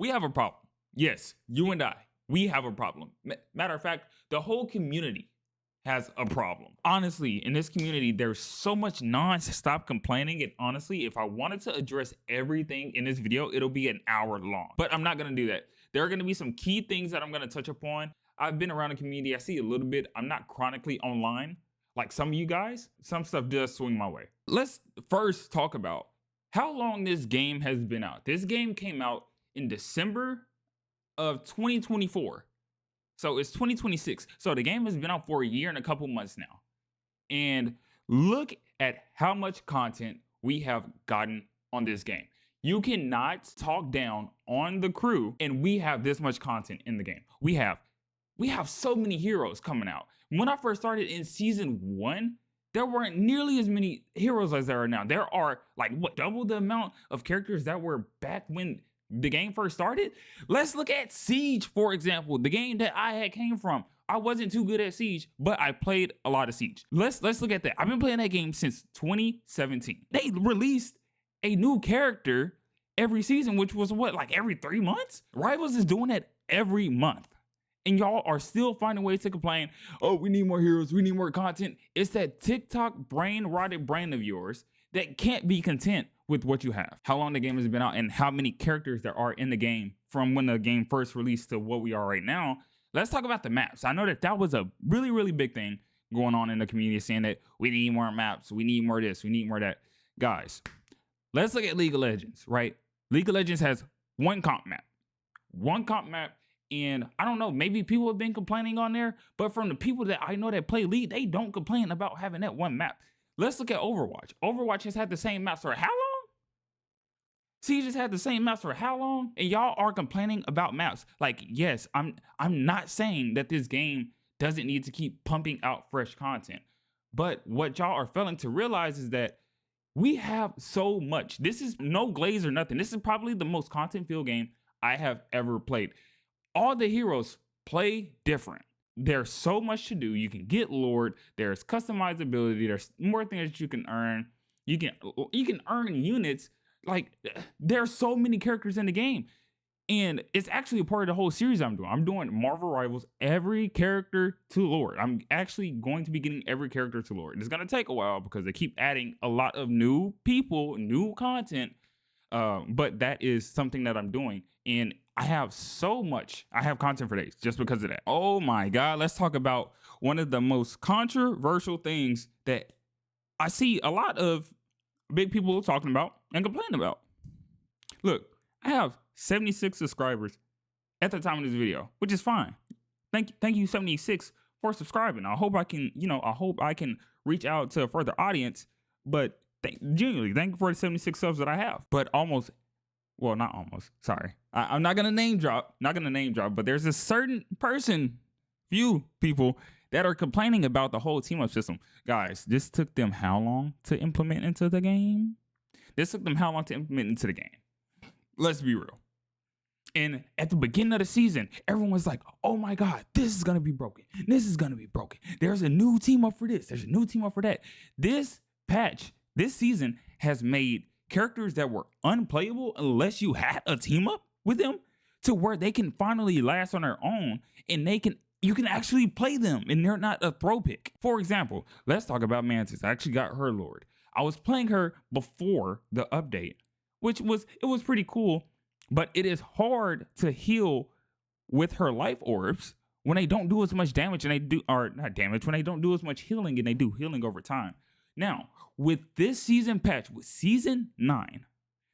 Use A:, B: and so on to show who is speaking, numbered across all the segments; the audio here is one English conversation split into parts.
A: We have a problem. Yes, you and I, we have a problem. Matter of fact, the whole community has a problem. Honestly, in this community, there's so much non-stop complaining. And honestly, if I wanted to address everything in this video, it'll be an hour long. But I'm not gonna do that. There are gonna be some key things that I'm gonna touch upon. I've been around the community, I see a little bit. I'm not chronically online like some of you guys. Some stuff does swing my way. Let's first talk about how long this game has been out. This game came out in December of 2024. So it's 2026. So the game has been out for a year and a couple months now. And look at how much content we have gotten on this game. You cannot talk down on the crew and we have this much content in the game. We have so many heroes coming out. When I first started in season 1, there weren't nearly as many heroes as there are now. There are like what, double the amount of characters that were back when the game first started. Let's look at Siege, for example, the game that I had came from. I wasn't too good at Siege, but I played a lot of Siege. Let's look at that. I've been playing that game since 2017. They released a new character every season, which was what, like every 3 months? Rivals is doing that every month. And y'all are still finding ways to complain, oh, we need more heroes, we need more content. It's that TikTok brain-rotted brain of yours that can't be content with what you have. How long the game has been out and how many characters there are in the game from when the game first released to what we are right now. Let's talk about the maps. I know that was a really, really big thing going on in the community, saying that we need more maps, we need more this, we need more that. Guys, let's look at League of Legends, right? League of Legends has one comp map. And I don't know, maybe people have been complaining on there, but from the people that I know that play League, they don't complain about having that one map. Let's look at Overwatch. Overwatch has had the same maps for how long? Siege has had the same maps for how long? And y'all are complaining about maps. Like, yes, I'm not saying that this game doesn't need to keep pumping out fresh content. But what y'all are failing to realize is that we have so much. This is no glaze or nothing. This is probably the most content-filled game I have ever played. All the heroes play different. There's so much to do. You can get lured. There's customizability. There's more things that you can earn. You can earn units. Like, there's so many characters in the game. And it's actually a part of the whole series I'm doing. I'm doing Marvel Rivals, every character to Lord. I'm actually going to be getting every character to Lord. It's going to take a while because they keep adding a lot of new people, new content. But that is something that I'm doing. And I have so much. I have content for days just because of that. Oh my God. Let's talk about one of the most controversial things that I see a lot of big people talking about and complaining about. Look, I have 76 subscribers at the time of this video, which is fine. Thank you 76 for subscribing. I hope I can reach out to a further audience, but genuinely, thank you for the 76 subs that I have. But not almost, sorry. I'm not gonna name drop, but there's a certain few people that are complaining about the whole team up system. Guys, this took them how long to implement into the game? Let's be real. And at the beginning of the season, everyone was like, oh my God, this is gonna be broken. This is gonna be broken. There's a new team up for this. There's a new team up for that. This patch, this season has made characters that were unplayable unless you had a team up with them to where they can finally last on their own and you can actually play them and they're not a throw pick. For example, let's talk about Mantis. I actually got her Lord. I was playing her before the update, it was pretty cool, but it is hard to heal with her life orbs when they don't do as much damage when they don't do as much healing and they do healing over time. Now, with this season patch, with season 9,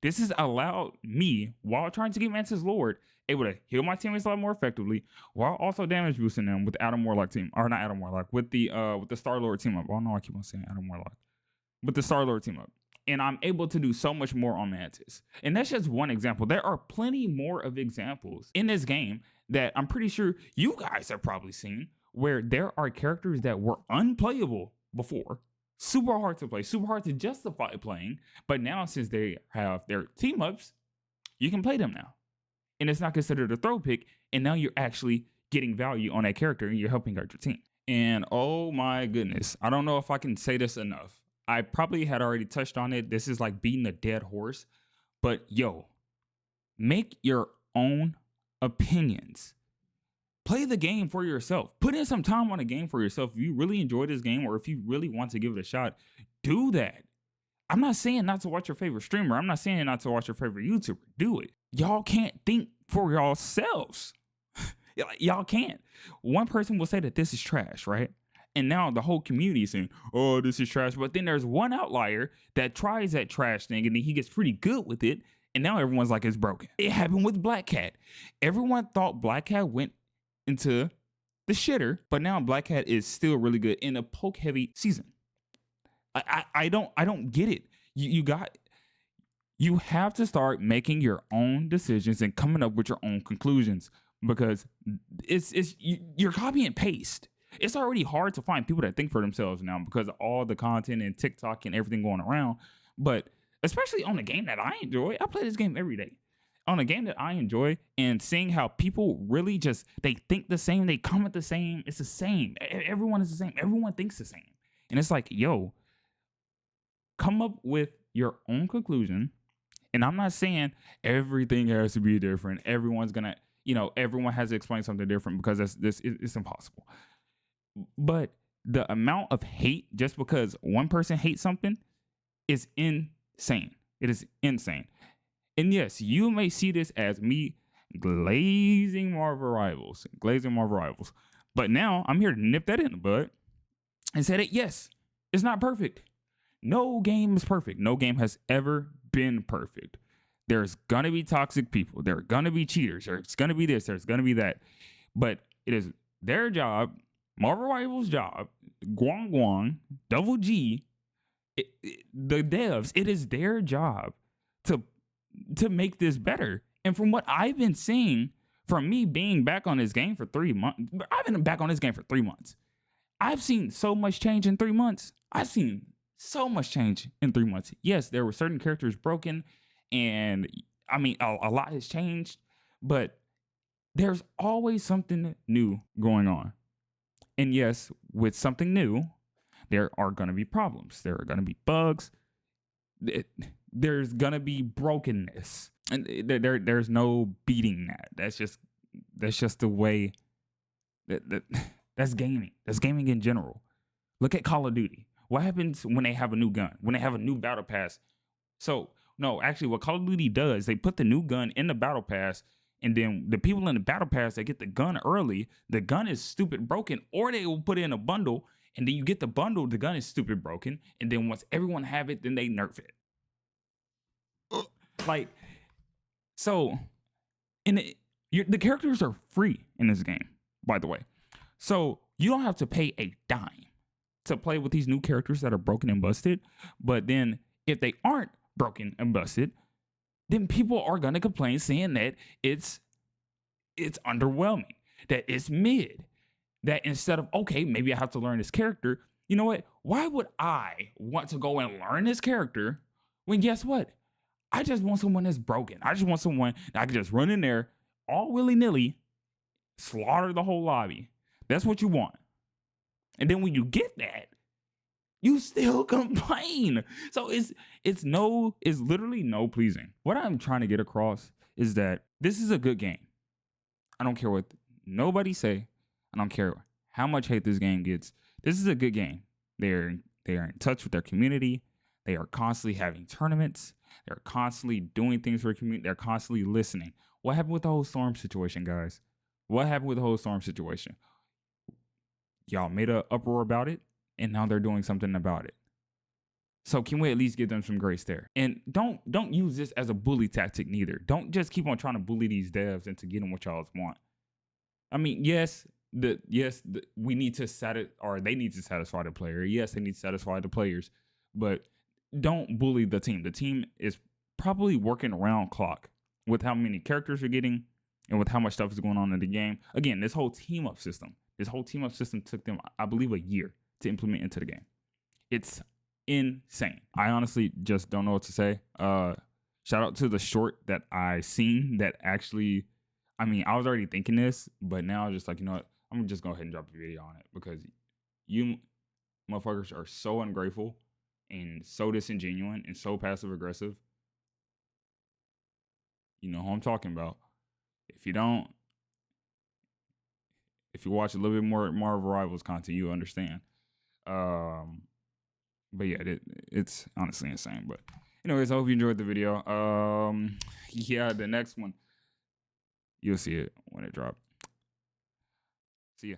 A: this has allowed me, while trying to get Mantis Lord, able to heal my teammates a lot more effectively, while also damage boosting them with the Adam Warlock team, or not Adam Warlock, with the Star Lord team up. Oh no, I keep on saying Adam Warlock, with the Star Lord team up, and I'm able to do so much more on Mantis. And that's just one example. There are plenty more of examples in this game that I'm pretty sure you guys have probably seen, where there are characters that were unplayable before. Super hard to play, super hard to justify playing, but now since they have their team ups, you can play them now. And it's not considered a throw pick, and now you're actually getting value on that character and you're helping out your team. And oh my goodness, I don't know if I can say this enough. I probably had already touched on it. This is like beating a dead horse, but yo, make your own opinions. Play the game for yourself. Put in some time on a game for yourself. If you really enjoy this game or if you really want to give it a shot, do that. I'm not saying not to watch your favorite streamer. I'm not saying not to watch your favorite YouTuber. Do it. Y'all can't think for yourselves. Y'all can't. One person will say that this is trash, right? And now the whole community is saying, oh, this is trash. But then there's one outlier that tries that trash thing and then he gets pretty good with it. And now everyone's like, it's broken. It happened with Black Cat. Everyone thought Black Cat went into the shitter, but now Black Cat is still really good in a poke heavy season. I don't get it. You have to start making your own decisions and coming up with your own conclusions, because you're copy and paste. It's already hard to find people that think for themselves now because of all the content and TikTok and everything going around. But especially on a game that I enjoy, I play this game every day. On a game that I enjoy, and seeing how people really just, they think the same, they comment the same, it's the same. Everyone is the same. Everyone thinks the same. And it's like, yo, come up with your own conclusion. And I'm not saying everything has to be different. Everyone's gonna, everyone has to explain something different, because it's impossible. But the amount of hate just because one person hates something is insane. It is insane. And yes, you may see this as me glazing Marvel Rivals. But now I'm here to nip that in the bud and say that, yes, it's not perfect. No game is perfect. No game has ever been perfect. There's going to be toxic people. There are going to be cheaters. There's going to be this. There's going to be that. But it is their job, Marvel Rivals' job, Guang, Double G, the devs, it is their job to make this better. And from what I've been seeing, from me being back on this game for 3 months, I've been back on this game for 3 months. I've seen so much change in 3 months. Yes, there were certain characters broken, and I mean, a lot has changed, but there's always something new going on. And yes, with something new, there are going to be problems. There are going to be bugs. There's going to be brokenness. And there's no beating that. That's just the way that's gaming. That's gaming in general. Look at Call of Duty. What happens when they have a new gun? When they have a new battle pass? So, no, actually what Call of Duty does, they put the new gun in the battle pass, and then the people in the battle pass, they get the gun early. The gun is stupid broken, or they will put it in a bundle, and then you get the bundle, the gun is stupid broken, and then once everyone have it, then they nerf it. Like, so, the characters are free in this game, by the way. So you don't have to pay a dime to play with these new characters that are broken and busted. But then if they aren't broken and busted, then people are going to complain, saying that it's underwhelming, that it's mid, that instead of, okay, maybe I have to learn this character. You know what? Why would I want to go and learn this character when, guess what? I just want someone that's broken. I just want someone that I can just run in there all willy-nilly, slaughter the whole lobby. That's what you want. And then when you get that, you still complain. So it's literally no pleasing. What I'm trying to get across is that this is a good game. I don't care what nobody say. I don't care how much hate this game gets. This is a good game. They are in touch with their community. They are constantly having tournaments. They're constantly doing things for the community. They're constantly listening. What happened with the whole Storm situation, guys? What happened with the whole Storm situation? Y'all made an uproar about it, and now they're doing something about it. So can we at least give them some grace there? And don't use this as a bully tactic neither. Don't just keep on trying to bully these devs into getting what y'all want. I mean, we need to they need to satisfy the player. Yes, they need to satisfy the players, but don't bully the team. The team is probably working around clock with how many characters you're getting and with how much stuff is going on in the game. Again, this whole team up system took them, I believe, a year to implement into the game. It's insane. I honestly just don't know what to say. Shout out to the short that I seen that actually, I mean, I was already thinking this, but now I'm just like, you know what? I'm gonna just go ahead and drop a video on it, because you motherfuckers are so ungrateful and so disingenuous and so passive aggressive. You know who I'm talking about. If you don't, if you watch a little bit more Marvel Rivals content, you understand. But yeah, it's honestly insane. But anyways, I hope you enjoyed the video. Yeah, the next one, you'll see it when it drops. See ya.